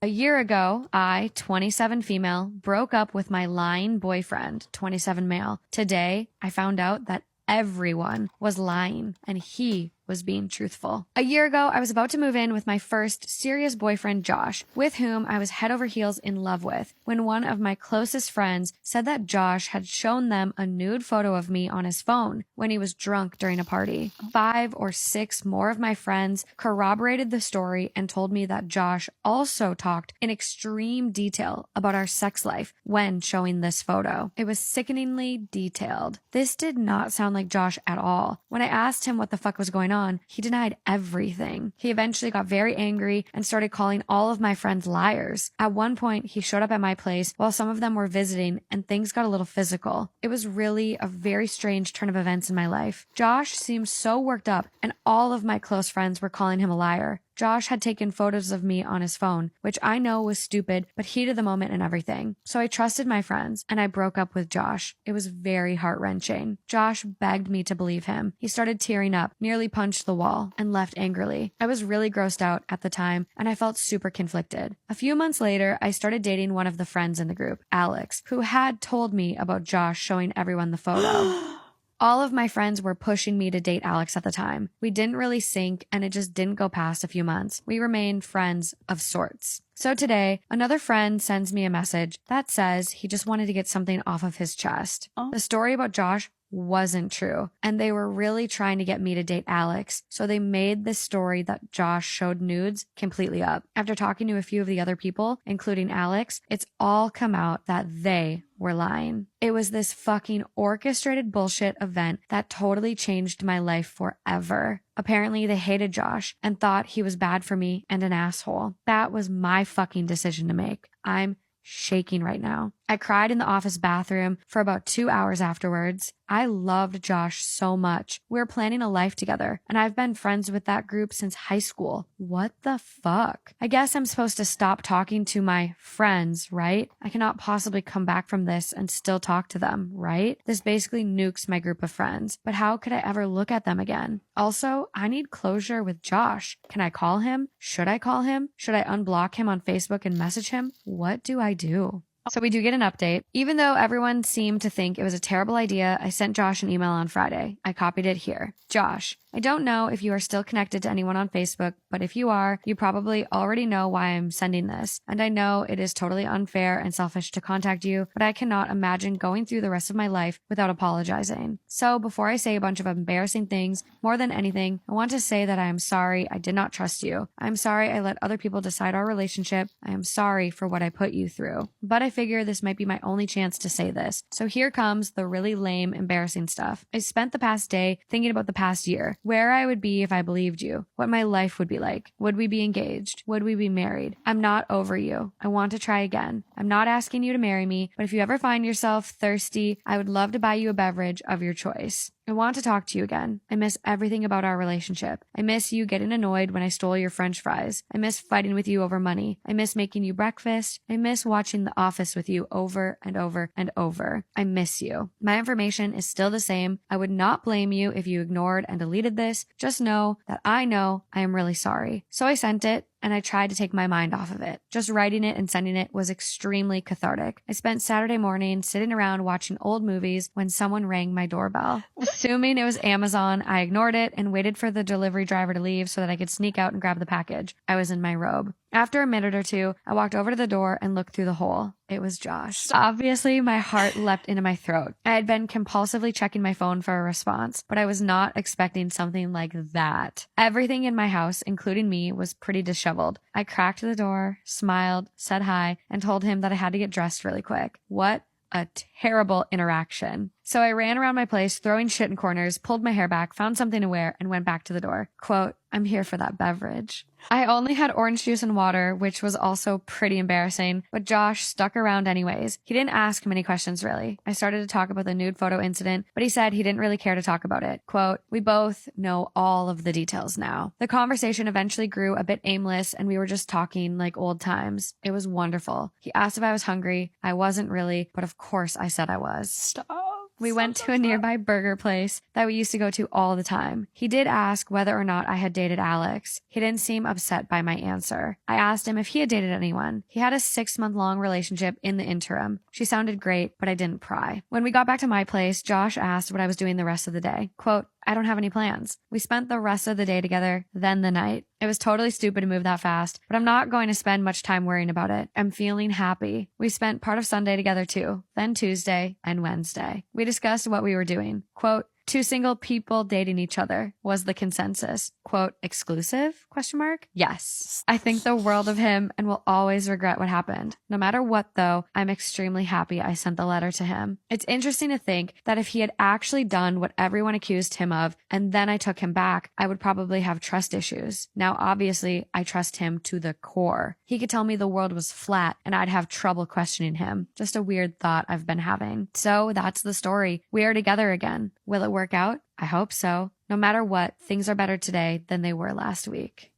A year ago, I, 27 female, broke up with my lying boyfriend, 27 male. Today, I found out that everyone was lying and he was being truthful. A year ago, I was about to move in with my first serious boyfriend, Josh, with whom I was head over heels in love with, when one of my closest friends said that Josh had shown them a nude photo of me on his phone when he was drunk during a party. 5 or 6 more of my friends corroborated the story and told me that Josh also talked in extreme detail about our sex life when showing this photo. It was sickeningly detailed. This did not sound like Josh at all. When I asked him what the fuck was going on, he denied everything. He eventually got very angry and started calling all of my friends liars. At one point, he showed up at my place while some of them were visiting and things got a little physical. It was really a very strange turn of events in my life. Josh seemed so worked up and all of my close friends were calling him a liar. Josh had taken photos of me on his phone, which I know was stupid, but heat of the moment and everything. So I trusted my friends and I broke up with Josh. It was very heart-wrenching. Josh begged me to believe him. He started tearing up, nearly punched the wall, and left angrily. I was really grossed out at the time and I felt super conflicted. A few months later, I started dating one of the friends in the group, Alex, who had told me about Josh showing everyone the photo. All of my friends were pushing me to date Alex at the time. We didn't really sync and it just didn't go past a few months. We remained friends of sorts. So today, another friend sends me a message that says he just wanted to get something off of his chest. The story about Josh wasn't true, and they were really trying to get me to date Alex, so they made this story that Josh showed nudes completely up. After talking to a few of the other people, including Alex, it's all come out that they were lying. It was this fucking orchestrated bullshit event that totally changed my life forever. Apparently, they hated Josh and thought he was bad for me and an asshole. That was my fucking decision to make. I'm shaking right now. I cried in the office bathroom for about 2 hours afterwards. I loved Josh so much. We were planning a life together, and I've been friends with that group since high school. What the fuck? I guess I'm supposed to stop talking to my friends, right? I cannot possibly come back from this and still talk to them, right? This basically nukes my group of friends, but how could I ever look at them again? Also, I need closure with Josh. Can I call him? Should I call him? Should I unblock him on Facebook and message him? What do I do? So we do get an update. Even though everyone seemed to think it was a terrible idea, I sent Josh an email on Friday. I copied it here. Josh, I don't know if you are still connected to anyone on Facebook, but if you are, you probably already know why I'm sending this. And I know it is totally unfair and selfish to contact you, but I cannot imagine going through the rest of my life without apologizing. So before I say a bunch of embarrassing things, more than anything, I want to say that I am sorry I did not trust you. I'm sorry I let other people decide our relationship. I am sorry for what I put you through. But I figure this might be my only chance to say this. So here comes the really lame, embarrassing stuff. I spent the past day thinking about the past year, where I would be if I believed you, what my life would be like. Would we be engaged? Would we be married? I'm not over you. I want to try again. I'm not asking you to marry me, but if you ever find yourself thirsty, I would love to buy you a beverage of your choice. I want to talk to you again. I miss everything about our relationship. I miss you getting annoyed when I stole your French fries. I miss fighting with you over money. I miss making you breakfast. I miss watching The Office with you over and over and over. I miss you. My information is still the same. I would not blame you if you ignored and deleted this. Just know that I know I am really sorry. So I sent it, and I tried to take my mind off of it. Just writing it and sending it was extremely cathartic. I spent Saturday morning sitting around watching old movies when someone rang my doorbell. Assuming it was Amazon, I ignored it and waited for the delivery driver to leave so that I could sneak out and grab the package. I was in my robe. After a minute or two, I walked over to the door and looked through the hole. It was Josh. Obviously, my heart leapt into my throat. I had been compulsively checking my phone for a response, but I was not expecting something like that. Everything in my house, including me, was pretty disheveled. I cracked the door, smiled, said hi, and told him that I had to get dressed really quick. What a terrible interaction. So I ran around my place, throwing shit in corners, pulled my hair back, found something to wear, and went back to the door. Quote, I'm here for that beverage. I only had orange juice and water, which was also pretty embarrassing, but Josh stuck around anyways. He didn't ask many questions, really. I started to talk about the nude photo incident, but he said he didn't really care to talk about it. Quote, we both know all of the details now. The conversation eventually grew a bit aimless, and we were just talking like old times. It was wonderful. He asked if I was hungry. I wasn't really, but of course I said I was. Stop. We went to a nearby burger place that we used to go to all the time. He did ask whether or not I had dated Alex. He didn't seem upset by my answer. I asked him if he had dated anyone. He had a 6-month-long relationship in the interim. She sounded great, but I didn't pry. When we got back to my place, Josh asked what I was doing the rest of the day. Quote, I don't have any plans. We spent the rest of the day together, then the night. It was totally stupid to move that fast, but I'm not going to spend much time worrying about it. I'm feeling happy. We spent part of Sunday together too, then Tuesday and Wednesday. We discussed what we were doing. Quote, 2 single people dating each other was the consensus. Quote, exclusive? Question mark? Yes. I think the world of him and will always regret what happened. No matter what though, I'm extremely happy I sent the letter to him. It's interesting to think that if he had actually done what everyone accused him of and then I took him back, I would probably have trust issues. Now obviously I trust him to the core. He could tell me the world was flat and I'd have trouble questioning him. Just a weird thought I've been having. So that's the story. We are together again. Will it work out? I hope so. No matter what, things are better today than they were last week.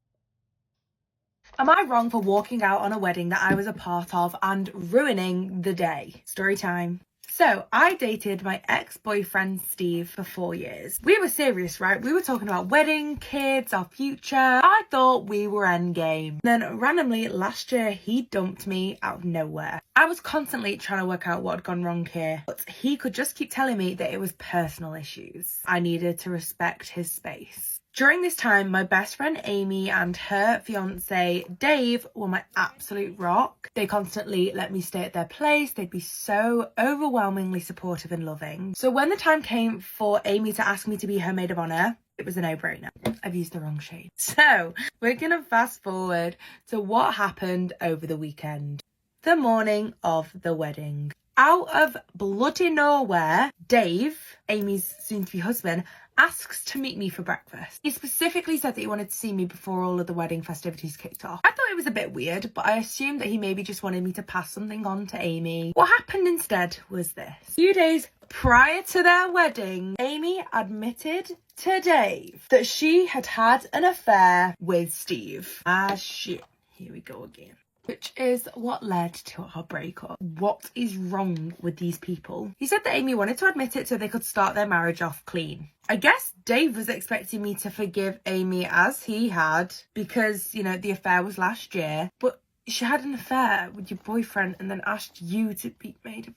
Am I wrong for walking out on a wedding that I was a part of and ruining the day? Story time. So, I dated my ex-boyfriend Steve for 4 years. We were serious, right? We were talking about wedding, kids, our future. I thought we were endgame. Then randomly last year, he dumped me out of nowhere. I was constantly trying to work out what had gone wrong here, but he could just keep telling me that it was personal issues. I needed to respect his space. During this time, my best friend Amy and her fiance Dave were my absolute rock. They constantly let me stay at their place. They'd be so overwhelmingly supportive and loving. So when the time came for Amy to ask me to be her maid of honour, it was a no-brainer. I've used the wrong shade. So we're going to fast forward to what happened over the weekend. The morning of the wedding. Out of bloody nowhere, Dave, Amy's soon-to-be husband, asks to meet me for breakfast. He specifically said that he wanted to see me before all of the wedding festivities kicked off. I thought it was a bit weird, but I assumed that he maybe just wanted me to pass something on to Amy. What happened instead was this. A few days prior to their wedding, Amy admitted to Dave that she had had an affair with Steve. Ah, shit. Here we go again. Which is what led to our breakup. What is wrong with these people? He said that Amy wanted to admit it so they could start their marriage off clean. I guess Dave was expecting me to forgive Amy as he had because, you know, the affair was last year. But she had an affair with your boyfriend and then asked you to be made of...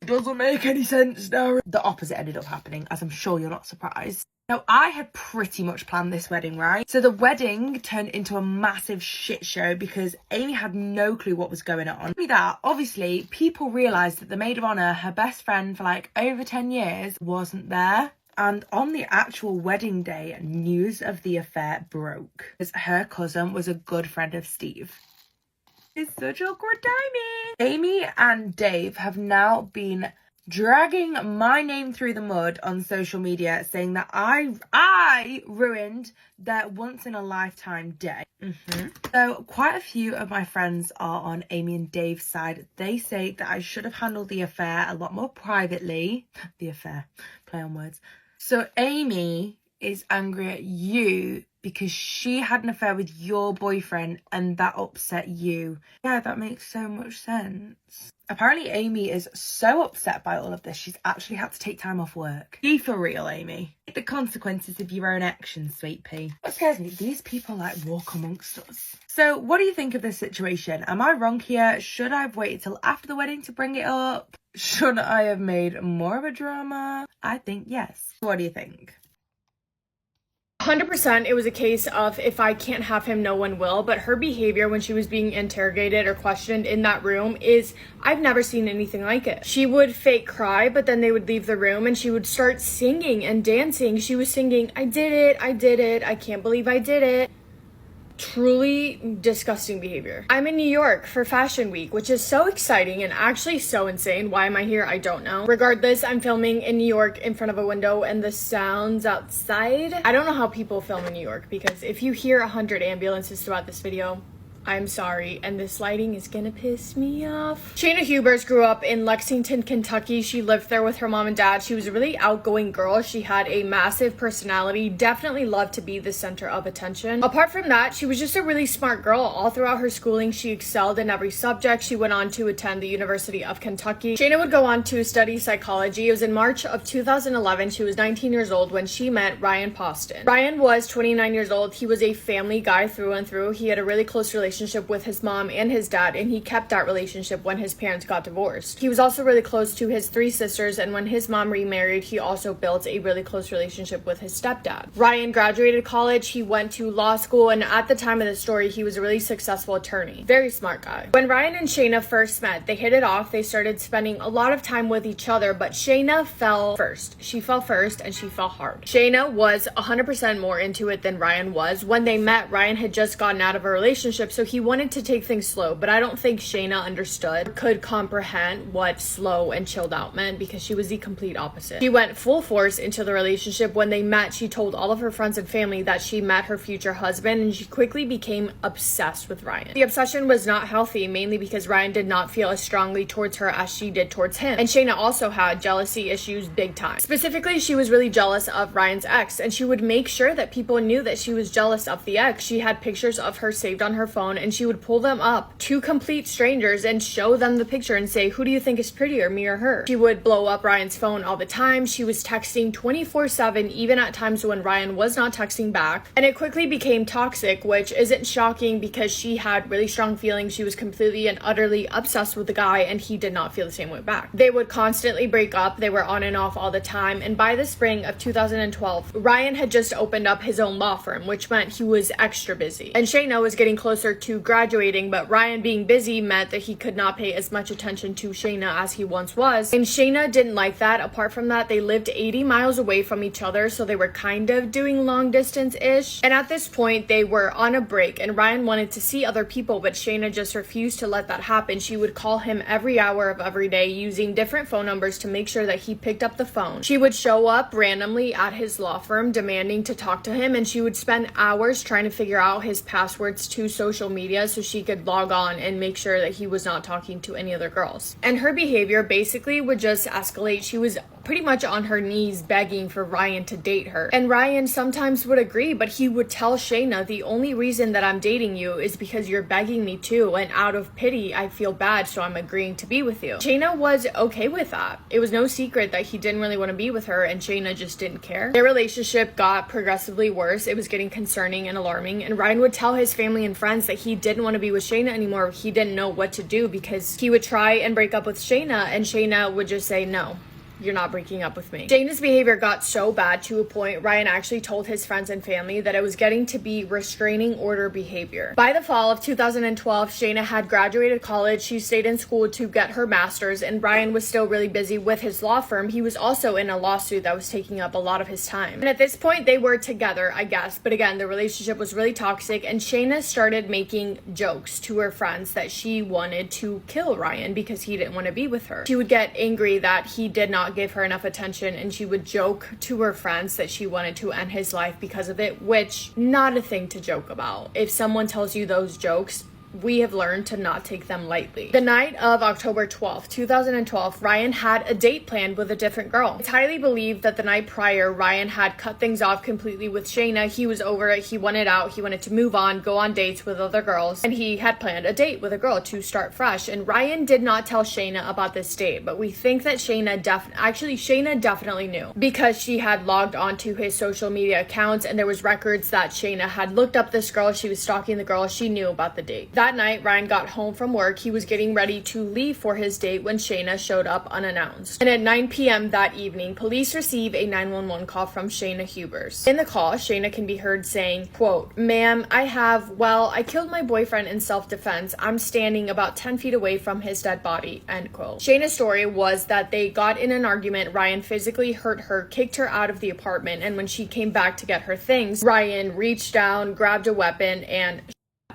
It doesn't make any sense now. The opposite ended up happening, as I'm sure you're not surprised. Now, I had pretty much planned this wedding, right? So the wedding turned into a massive shit show because Amy had no clue what was going on. Not only that, obviously, people realised that the maid of honour, her best friend for like over 10 years, wasn't there. And on the actual wedding day, news of the affair broke. Because her cousin was a good friend of Steve. It's such awkward timing. Amy and Dave have now been dragging my name through the mud on social media, saying that I ruined their once-in-a-lifetime day. So quite a few of my friends are on Amy and Dave's side. They say that I should have handled the affair a lot more privately. The affair, play on words. So Amy is angry at you because she had an affair with your boyfriend and that upset you. Yeah, that makes so much sense. Apparently Amy is so upset by all of this, she's actually had to take time off work. Be for real, Amy. Take the consequences of your own actions, sweet pea. What scares me, these people like walk amongst us. So what do you think of this situation? Am I wrong here? Should I have waited till after the wedding to bring it up? Should I have made more of a drama? I think yes. What do you think? 100% it was a case of if I can't have him, no one will. But her behavior when she was being interrogated or questioned in that room is, I've never seen anything like it. She would fake cry, but then they would leave the room and she would start singing and dancing. She was singing, I did it, I can't believe I did it. Truly disgusting behavior. I'm in New York for Fashion Week, which is so exciting and actually so insane. Why am I here? I don't know. Regardless, I'm filming in New York in front of a window and the sounds outside. I don't know how people film in New York because if you hear 100 ambulances throughout this video, I'm sorry, and this lighting is gonna piss me off. Shayna Hubers grew up in Lexington, Kentucky. She lived there with her mom and dad. She was a really outgoing girl. She had a massive personality, definitely loved to be the center of attention. Apart from that, she was just a really smart girl. All throughout her schooling, she excelled in every subject. She went on to attend the University of Kentucky. Shayna would go on to study psychology. It was in March of 2011. She was 19 years old when she met Ryan Poston. Ryan was 29 years old. He was a family guy through and through. He had a really close relationship with his mom and his dad, and he kept that relationship when his parents got divorced. He was also really close to his 3 sisters, and when his mom remarried, he also built a really close relationship with his stepdad. Ryan graduated college, he went to law school, and at the time of the story, he was a really successful attorney. Very smart guy. When Ryan and Shayna first met, they hit it off. They started spending a lot of time with each other, but Shayna fell first. She fell first, and she fell hard. Shayna was 100% more into it than Ryan was. When they met, Ryan had just gotten out of a relationship, so he wanted to take things slow, but I don't think Shayna understood, could comprehend what slow and chilled out meant, because she was the complete opposite. She went full force into the relationship. When they met, she told all of her friends and family that she met her future husband, and she quickly became obsessed with Ryan. The obsession was not healthy, mainly because Ryan did not feel as strongly towards her as she did towards him, and Shayna also had jealousy issues big time. Specifically, she was really jealous of Ryan's ex, and she would make sure that people knew that she was jealous of the ex. She had pictures of her saved on her phone, and she would pull them up to complete strangers and show them the picture and say, who do you think is prettier, me or her? She would blow up Ryan's phone all the time. She was texting 24/7, even at times when Ryan was not texting back, and it quickly became toxic, which isn't shocking because she had really strong feelings. She was completely and utterly obsessed with the guy, and he did not feel the same way back. They would constantly break up. They were on and off all the time, and by the spring of 2012, Ryan had just opened up his own law firm, which meant he was extra busy, and Shayna was getting closer to graduating, but Ryan being busy meant that he could not pay as much attention to Shayna as he once was, and Shayna didn't like that. Apart from that, they lived 80 miles away from each other, so they were kind of doing long distance-ish, and at this point, they were on a break, and Ryan wanted to see other people, but Shayna just refused to let that happen. She would call him every hour of every day using different phone numbers to make sure that he picked up the phone. She would show up randomly at his law firm demanding to talk to him, and she would spend hours trying to figure out his passwords to social media so she could log on and make sure that he was not talking to any other girls. And her behavior basically would just escalate. She was pretty much on her knees begging for Ryan to date her. And Ryan sometimes would agree, but he would tell Shayna, the only reason that I'm dating you is because you're begging me to, and out of pity, I feel bad, so I'm agreeing to be with you. Shayna was okay with that. It was no secret that he didn't really want to be with her, and Shayna just didn't care. Their relationship got progressively worse. It was getting concerning and alarming, and Ryan would tell his family and friends that he didn't want to be with Shayna anymore. He didn't know what to do because he would try and break up with Shayna, and Shayna would just say no. You're not breaking up with me. Shayna's behavior got so bad to a point Ryan actually told his friends and family that it was getting to be restraining order behavior. By the fall of 2012, Shayna had graduated college. She stayed in school to get her master's, and Ryan was still really busy with his law firm. He was also in a lawsuit that was taking up a lot of his time. And at this point, they were together, I guess. But again, the relationship was really toxic, and Shayna started making jokes to her friends that she wanted to kill Ryan because he didn't want to be with her. She would get angry that he did not give her enough attention, and she would joke to her friends that she wanted to end his life because of it, which not a thing to joke about. If someone tells you those jokes, we have learned to not take them lightly. The night of October 12th, 2012, Ryan had a date planned with a different girl. It's highly believed that the night prior, Ryan had cut things off completely with Shayna. He was over it. He wanted out. He wanted to move on, go on dates with other girls, and he had planned a date with a girl to start fresh. And Ryan did not tell Shayna about this date, but we think that Shayna definitely knew because she had logged onto his social media accounts, and there was records that Shayna had looked up this girl. She was stalking the girl. She knew about the date. That night, Ryan got home from work. He was getting ready to leave for his date when Shayna showed up unannounced. And at 9 p.m. that evening, police receive a 911 call from Shayna Hubers. In the call, Shayna can be heard saying, quote, "Ma'am, I killed my boyfriend in self-defense. I'm standing about 10 feet away from his dead body," end quote. Shayna's story was that they got in an argument. Ryan physically hurt her, kicked her out of the apartment, and when she came back to get her things, Ryan reached down, grabbed a weapon, and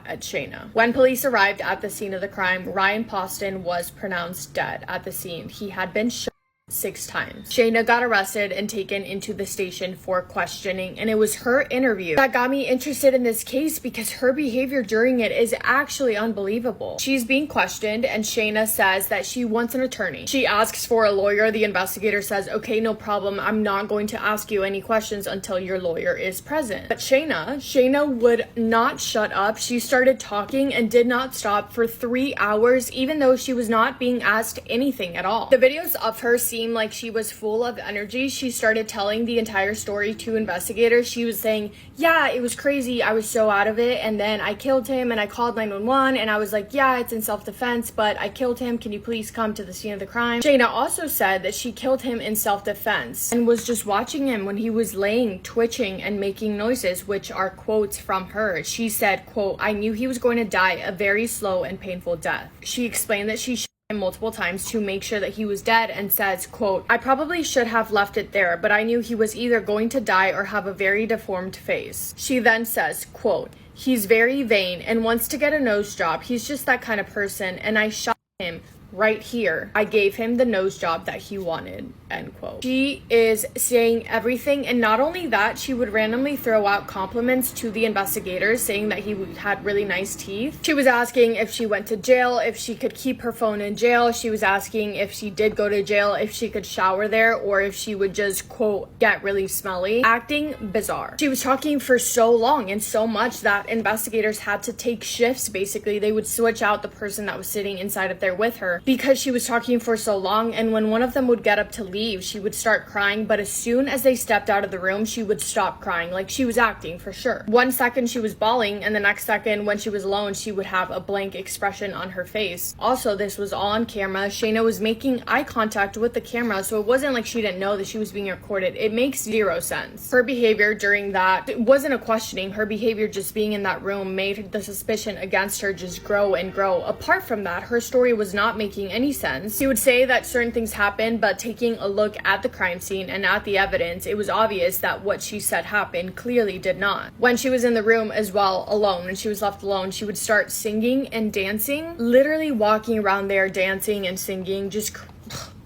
at Shayna. When police arrived at the scene of the crime, Ryan Poston was pronounced dead at the scene. He had been shot 6 times. Shayna got arrested and taken into the station for questioning, and it was her interview that got me interested in this case because her behavior during it is actually unbelievable. She's being questioned and Shayna says that she wants an attorney. She asks for a lawyer. The investigator says, okay, no problem. I'm not going to ask you any questions until your lawyer is present. But Shayna would not shut up. She started talking and did not stop for 3 hours, even though she was not being asked anything at all. The videos of her seemed like she was full of energy. She started telling the entire story to investigators. She was saying, yeah, it was crazy. I was so out of it. And then I killed him and I called 911 and I was like, yeah, it's in self-defense, but I killed him. Can you please come to the scene of the crime? Shayna also said that she killed him in self-defense and was just watching him when he was laying, twitching and making noises, which are quotes from her. She said, quote, I knew he was going to die a very slow and painful death. She explained that she him multiple times to make sure that he was dead and says, quote, I probably should have left it there, but I knew he was either going to die or have a very deformed face. She then says, quote, he's very vain and wants to get a nose job. He's just that kind of person, and I shot him right here. I gave him the nose job that he wanted, end quote. She is saying everything, and not only that, she would randomly throw out compliments to the investigators saying that he had really nice teeth. She was asking if she went to jail, if she could keep her phone in jail. She was asking if she did go to jail, if she could shower there, or if she would just, quote, get really smelly. Acting bizarre. She was talking for so long and so much that investigators had to take shifts. Basically, they would switch out the person that was sitting inside of there with her because she was talking for so long, and when one of them would get up to leave, she would start crying, but as soon as they stepped out of the room, she would stop crying. Like, she was acting for sure. One second she was bawling, and the next second when she was alone, she would have a blank expression on her face. Also, this was all on camera. Shayna was making eye contact with the camera, so it wasn't like she didn't know that she was being recorded. It makes zero sense. Her behavior during that, it wasn't a questioning. Her behavior just being in that room made the suspicion against her just grow and grow. Apart from that, her story was not making any sense. She would say that certain things happened, but taking a look at the crime scene and at the evidence, it was obvious that what she said happened clearly did not. When she was in the room as well, alone, and she was left alone, she would start singing and dancing, literally walking around there dancing and singing, just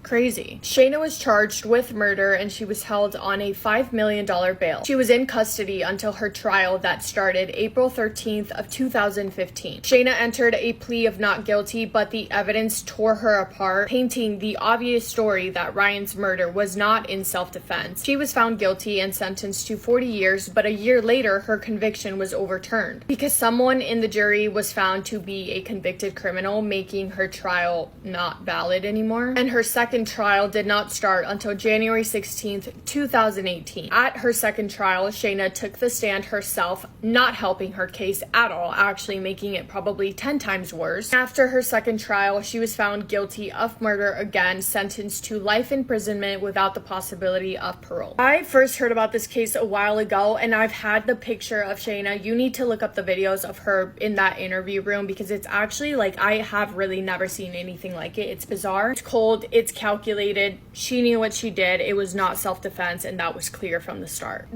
crazy. Shayna was charged with murder and she was held on a $5 million bail. She was in custody until her trial that started April 13th of 2015. Shayna entered a plea of not guilty, but the evidence tore her apart, painting the obvious story that Ryan's murder was not in self-defense. She was found guilty and sentenced to 40 years, but a year later her conviction was overturned because someone in the jury was found to be a convicted criminal, making her trial not valid anymore. And her second trial did not start until January 16th, 2018. At her second trial, Shayna took the stand herself, not helping her case at all, actually making it probably 10 times worse. After her second trial, she was found guilty of murder again, sentenced to life imprisonment without the possibility of parole. I first heard about this case a while ago, and I've had the picture of Shayna. You need to look up the videos of her in that interview room because it's actually like, I have really never seen anything like it. It's bizarre. It's cold. It's calculated. She knew what she did. It was not self-defense, and that was clear from the start.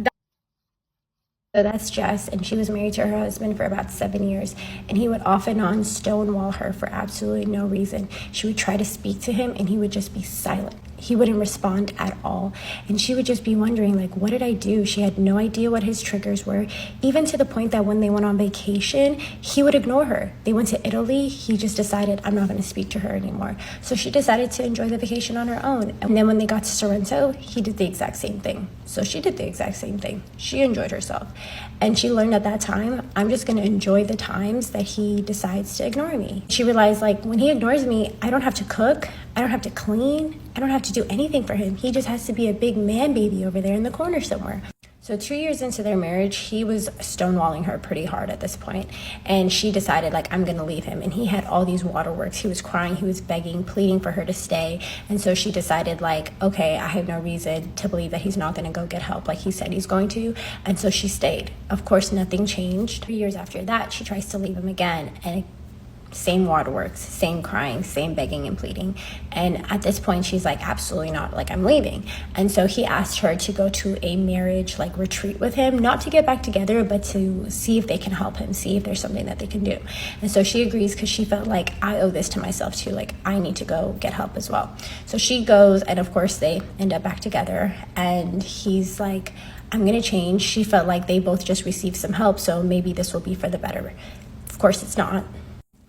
So that's Jess, and she was married to her husband for about 7 years, and he would off and on stonewall her for absolutely no reason. She would try to speak to him, and he would just be silent. He wouldn't respond at all, and she would just be wondering, like, what did I do? She had no idea what his triggers were, even to the point that when they went on vacation, he would ignore her. They went to Italy. He just decided, I'm not going to speak to her anymore. So she decided to enjoy the vacation on her own, and then when they got to Sorrento, he did the exact same thing. So she did the exact same thing. She enjoyed herself, and she learned at that time, I'm just going to enjoy the times that he decides to ignore me. She realized, like, when he ignores me, I don't have to cook, I don't have to clean, I don't have to do anything for him. He just has to be a big man baby over there in the corner somewhere. So 2 years into their marriage, he was stonewalling her pretty hard at this point, and she decided, like, I'm gonna leave him. And he had all these waterworks. He was crying, he was begging, pleading for her to stay. And so she decided, like, okay, I have no reason to believe that he's not gonna go get help like he said he's going to. And so she stayed. Of course, nothing changed. 3 years after that, she tries to leave him again, and Same waterworks, same crying, same begging and pleading. And at this point, she's like, absolutely not, like, I'm leaving. And so he asked her to go to a marriage like retreat with him, not to get back together, but to see if they can help him, see if there's something that they can do. And so she agrees because she felt like, I owe this to myself too, like I need to go get help as well. So she goes, and of course they end up back together, and he's like, I'm gonna change. She felt like they both just received some help, so maybe this will be for the better. Of course it's not.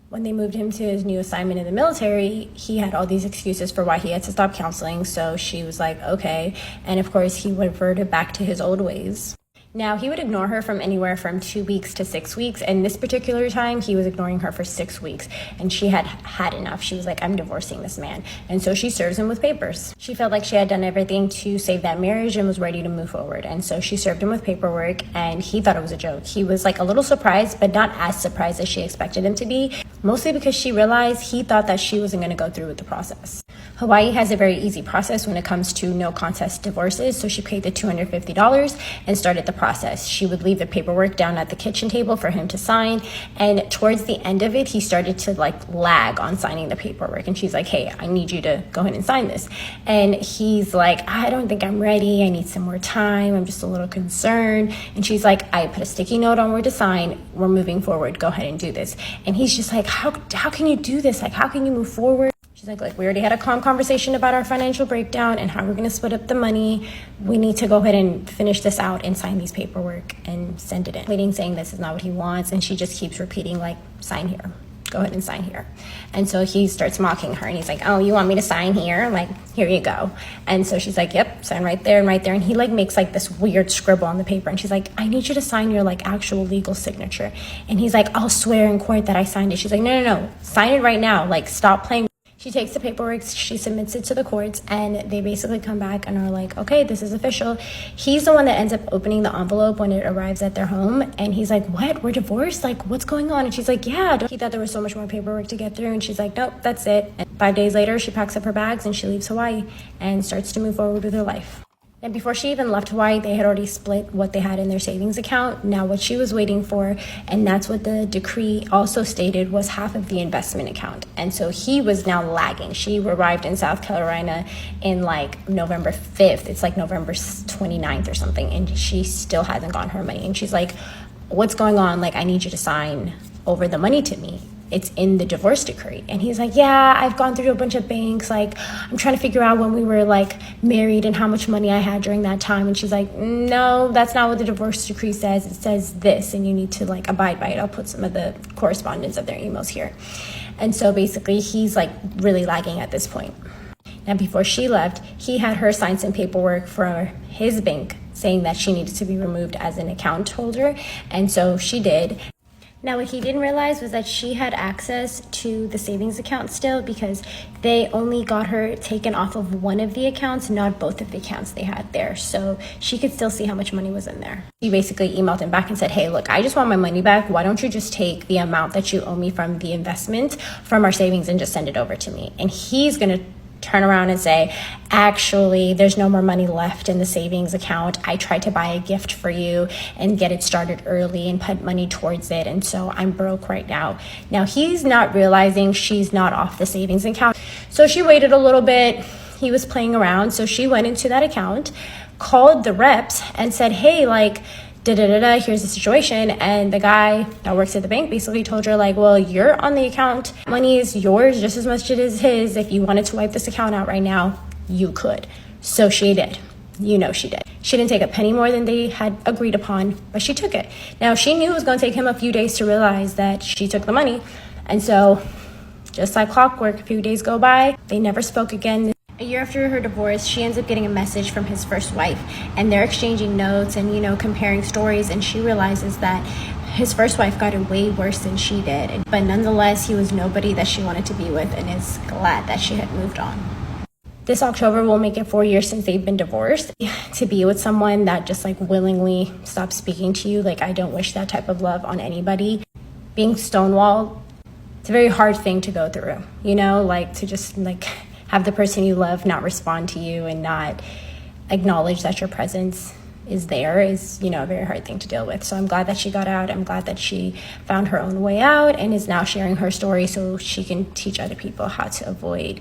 When they moved him to his new assignment in the military, he had all these excuses for why he had to stop counseling. So she was like, okay. And of course, he reverted back to his old ways. Now, he would ignore her from anywhere from 2 weeks to 6 weeks. And this particular time, he was ignoring her for 6 weeks. And she had had enough. She was like, I'm divorcing this man. And so she serves him with papers. She felt like she had done everything to save that marriage and was ready to move forward. And so she served him with paperwork, and he thought it was a joke. He was like a little surprised, but not as surprised as she expected him to be. Mostly because she realized he thought that she wasn't going to go through with the process. Hawaii has a very easy process when it comes to no contest divorces, so she paid the $250 and started the process. She would leave the paperwork down at the kitchen table for him to sign, and towards the end of it, he started to like lag on signing the paperwork, and she's like, hey, I need you to go ahead and sign this. And he's like, I don't think I'm ready, I need some more time, I'm just a little concerned. And she's like, I put a sticky note on where to sign, we're moving forward, go ahead and do this. And he's just like, how can you do this? Like, how can you move forward? She's like, we already had a calm conversation about our financial breakdown and how we're going to split up the money. We need to go ahead and finish this out and sign these paperwork and send it in. Waiting, saying this is not what he wants. And she just keeps repeating, like, sign here. Go ahead and sign here. And so he starts mocking her, and he's like, oh, you want me to sign here? Like, here you go. And so she's like, yep, sign right there and right there. And he like makes like this weird scribble on the paper, and she's like, I need you to sign your like actual legal signature. And he's like, I'll swear in court that I signed it. She's like, no, sign it right now. Like, stop playing. She takes the paperwork, she submits it to the courts, and they basically come back and are like, okay, this is official. He's the one that ends up opening the envelope when it arrives at their home, and he's like, what, we're divorced? Like, what's going on? And she's like, yeah. He thought there was so much more paperwork to get through, and she's like, nope, that's it. And 5 days later, she packs up her bags and she leaves Hawaii and starts to move forward with her life. And before she even left Hawaii, they had already split what they had in their savings account. Now what she was waiting for, and that's what the decree also stated, was half of the investment account. And so he was now lagging. She arrived in South Carolina in like November 5th. It's like November 29th or something. And she still hasn't gotten her money. And she's like, what's going on? Like, I need you to sign over the money to me. It's in the divorce decree. And he's like, yeah, I've gone through a bunch of banks. Like, I'm trying to figure out when we were like married and how much money I had during that time. And she's like, no, that's not what the divorce decree says. It says this, and you need to like abide by it. I'll put some of the correspondence of their emails here. And so basically he's like really lagging at this point. Now, before she left, he had her sign some paperwork for his bank saying that she needed to be removed as an account holder. And so she did. Now, what he didn't realize was that she had access to the savings account still, because they only got her taken off of one of the accounts, not both of the accounts they had there. So she could still see how much money was in there. She basically emailed him back and said, hey, look, I just want my money back. Why don't you just take the amount that you owe me from the investment from our savings and just send it over to me? And he's going to turn around and say, actually, there's no more money left in the savings account. I tried to buy a gift for you and get it started early and put money towards it, and so I'm broke right now. Now, he's not realizing she's not off the savings account. So she waited a little bit. He was playing around. So she went into that account, called the reps and said, hey, like, here's the situation. And the guy that works at the bank basically told her, like, well, you're on the account. Money is yours just as much as it is his. If you wanted to wipe this account out right now, you could. So she did. You know she did. She didn't take a penny more than they had agreed upon, but she took it. Now, she knew it was going to take him a few days to realize that she took the money. And so, just like clockwork, a few days go by. They never spoke again. A year after her divorce, she ends up getting a message from his first wife, and they're exchanging notes and, comparing stories, and she realizes that his first wife got it way worse than she did. But nonetheless, he was nobody that she wanted to be with, and is glad that she had moved on. This October will make it 4 years since they've been divorced. To be with someone that just like willingly stops speaking to you, like, I don't wish that type of love on anybody. Being stonewalled, it's a very hard thing to go through, like to just like have the person you love not respond to you and not acknowledge that your presence is there is, a very hard thing to deal with. So I'm glad that she got out. I'm glad that she found her own way out and is now sharing her story so she can teach other people how to avoid.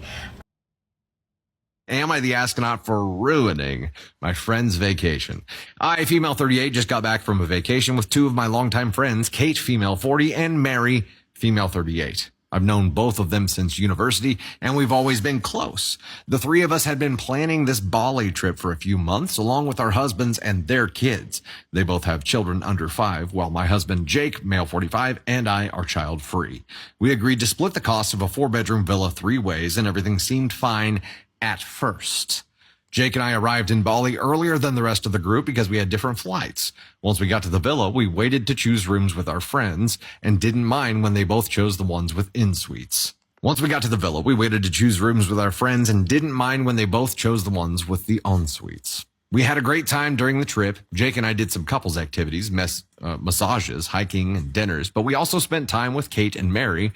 Am I the astronaut for ruining my friend's vacation? I, female 38, just got back from a vacation with two of my longtime friends, Kate, female 40, and Mary, female 38. I've known both of them since university, and we've always been close. The three of us had been planning this Bali trip for a few months, along with our husbands and their kids. They both have children under 5, while my husband, Jake, male 45, and I are child-free. We agreed to split the cost of a 4-bedroom villa 3 ways, and everything seemed fine at first. Jake and I arrived in Bali earlier than the rest of the group because we had different flights. Once we got to the villa, we waited to choose rooms with our friends and didn't mind when they both chose the ones with in-suites. We had a great time during the trip. Jake and I did some couples activities, massages, hiking, and dinners, but we also spent time with Kate and Mary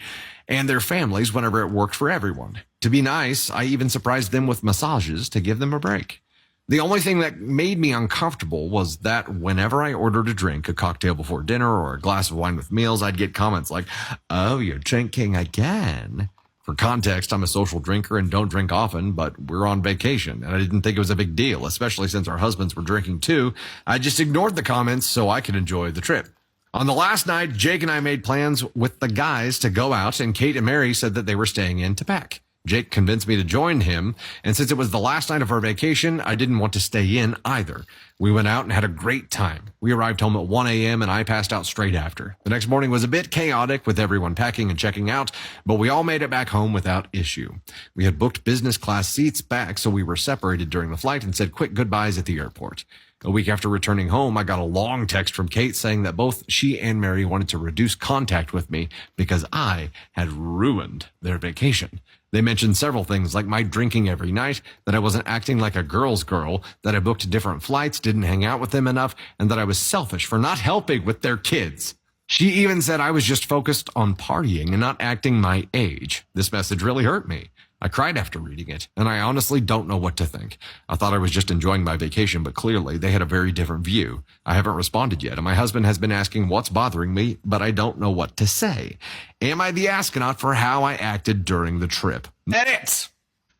and their families whenever it worked for everyone. To be nice, I even surprised them with massages to give them a break. The only thing that made me uncomfortable was that whenever I ordered a drink, a cocktail before dinner or a glass of wine with meals, I'd get comments like, "Oh, you're drinking again." For context, I'm a social drinker and don't drink often, but we're on vacation, and I didn't think it was a big deal, especially since our husbands were drinking too. I just ignored the comments so I could enjoy the trip. On the last night, Jake and I made plans with the guys to go out, and Kate and Mary said that they were staying in to pack. Jake convinced me to join him, and since it was the last night of our vacation, I didn't want to stay in either. We went out and had a great time. We arrived home at 1 a.m. and I passed out straight after. The next morning was a bit chaotic with everyone packing and checking out, but we all made it back home without issue. We had booked business class seats back, so we were separated during the flight and said quick goodbyes at the airport. A week after returning home, I got a long text from Kate saying that both she and Mary wanted to reduce contact with me because I had ruined their vacation. They mentioned several things like my drinking every night, that I wasn't acting like a girl's girl, that I booked different flights, didn't hang out with them enough, and that I was selfish for not helping with their kids. She even said I was just focused on partying and not acting my age. This message really hurt me. I cried after reading it, and I honestly don't know what to think. I thought I was just enjoying my vacation, but clearly they had a very different view. I haven't responded yet, and my husband has been asking what's bothering me, but I don't know what to say. Am I the astronaut for how I acted during the trip? Edit!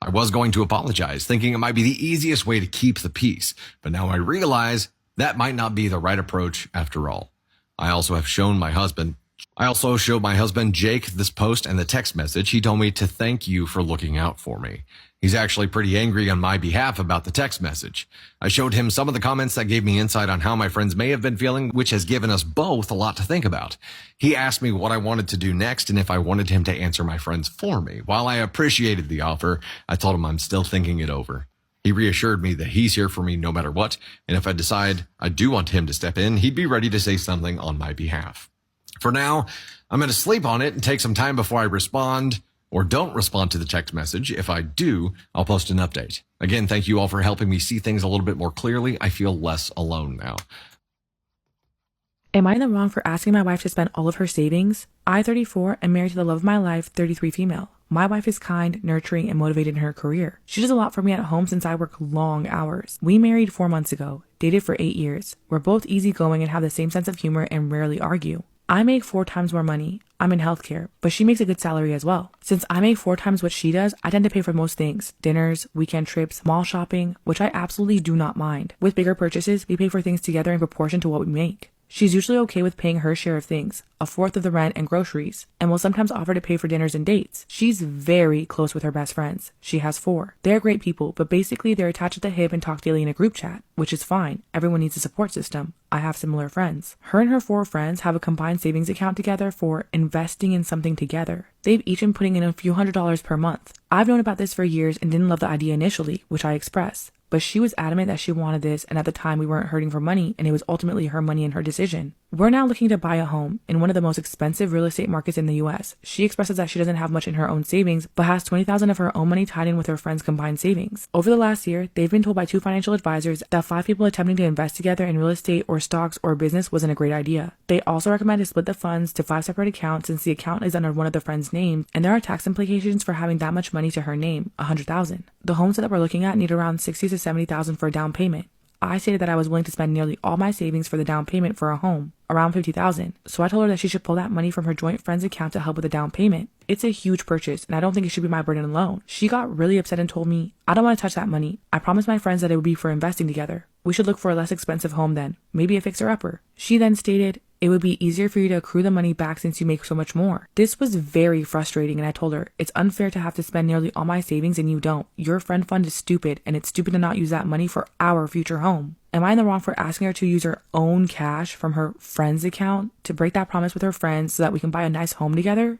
I was going to apologize, thinking it might be the easiest way to keep the peace, but now I realize that might not be the right approach after all. I also showed my husband Jake this post and the text message. He told me to thank you for looking out for me. He's actually pretty angry on my behalf about the text message. I showed him some of the comments that gave me insight on how my friends may have been feeling, which has given us both a lot to think about. He asked me what I wanted to do next and if I wanted him to answer my friends for me. While I appreciated the offer, I told him I'm still thinking it over. He reassured me that he's here for me no matter what, and if I decide I do want him to step in, he'd be ready to say something on my behalf. For now, I'm going to sleep on it and take some time before I respond or don't respond to the text message. If I do, I'll post an update. Again, thank you all for helping me see things a little bit more clearly. I feel less alone now. Am I in the wrong for asking my wife to spend all of her savings? I, 34, am married to the love of my life, 33 female. My wife is kind, nurturing, and motivated in her career. She does a lot for me at home since I work long hours. We married 4 months ago, dated for 8 years. We're both easygoing and have the same sense of humor and rarely argue. I make 4 times more money. I'm in healthcare, but she makes a good salary as well. Since I make 4 times what she does, I tend to pay for most things. Dinners, weekend trips, mall shopping, which I absolutely do not mind. With bigger purchases, we pay for things together in proportion to what we make. She's usually okay with paying her share of things, a fourth of the rent and groceries, and will sometimes offer to pay for dinners and dates. She's very close with her best friends. She has 4. They're great people, but basically they're attached at the hip and talk daily in a group chat, which is fine. Everyone needs a support system. I have similar friends. Her and her 4 friends have a combined savings account together for investing in something together. They've each been putting in a few $100s per month. I've known about this for years and didn't love the idea initially, which I express. But she was adamant that she wanted this, and at the time we weren't hurting for money, and it was ultimately her money and her decision. We're now looking to buy a home in one of the most expensive real estate markets in the US. She expresses that she doesn't have much in her own savings, but has $20,000 of her own money tied in with her friends' combined savings. Over the last year, they've been told by 2 financial advisors that 5 people attempting to invest together in real estate or stocks or business wasn't a great idea. They also recommend to split the funds to 5 separate accounts since the account is under one of the friends' names, and there are tax implications for having that much money to her name, $100,000. The homes that we're looking at need around $60,000 to $70,000 for a down payment. I stated that I was willing to spend nearly all my savings for the down payment for a home, around $50,000. So I told her that she should pull that money from her joint friend's account to help with the down payment. It's a huge purchase, and I don't think it should be my burden alone. She got really upset and told me, I don't want to touch that money. I promised my friends that it would be for investing together. We should look for a less expensive home then, maybe a fixer-upper. She then stated, it would be easier for you to accrue the money back since you make so much more. This was very frustrating, and I told her, it's unfair to have to spend nearly all my savings and you don't. Your friend fund is stupid, and it's stupid to not use that money for our future home. Am I in the wrong for asking her to use her own cash from her friend's account to break that promise with her friends so that we can buy a nice home together?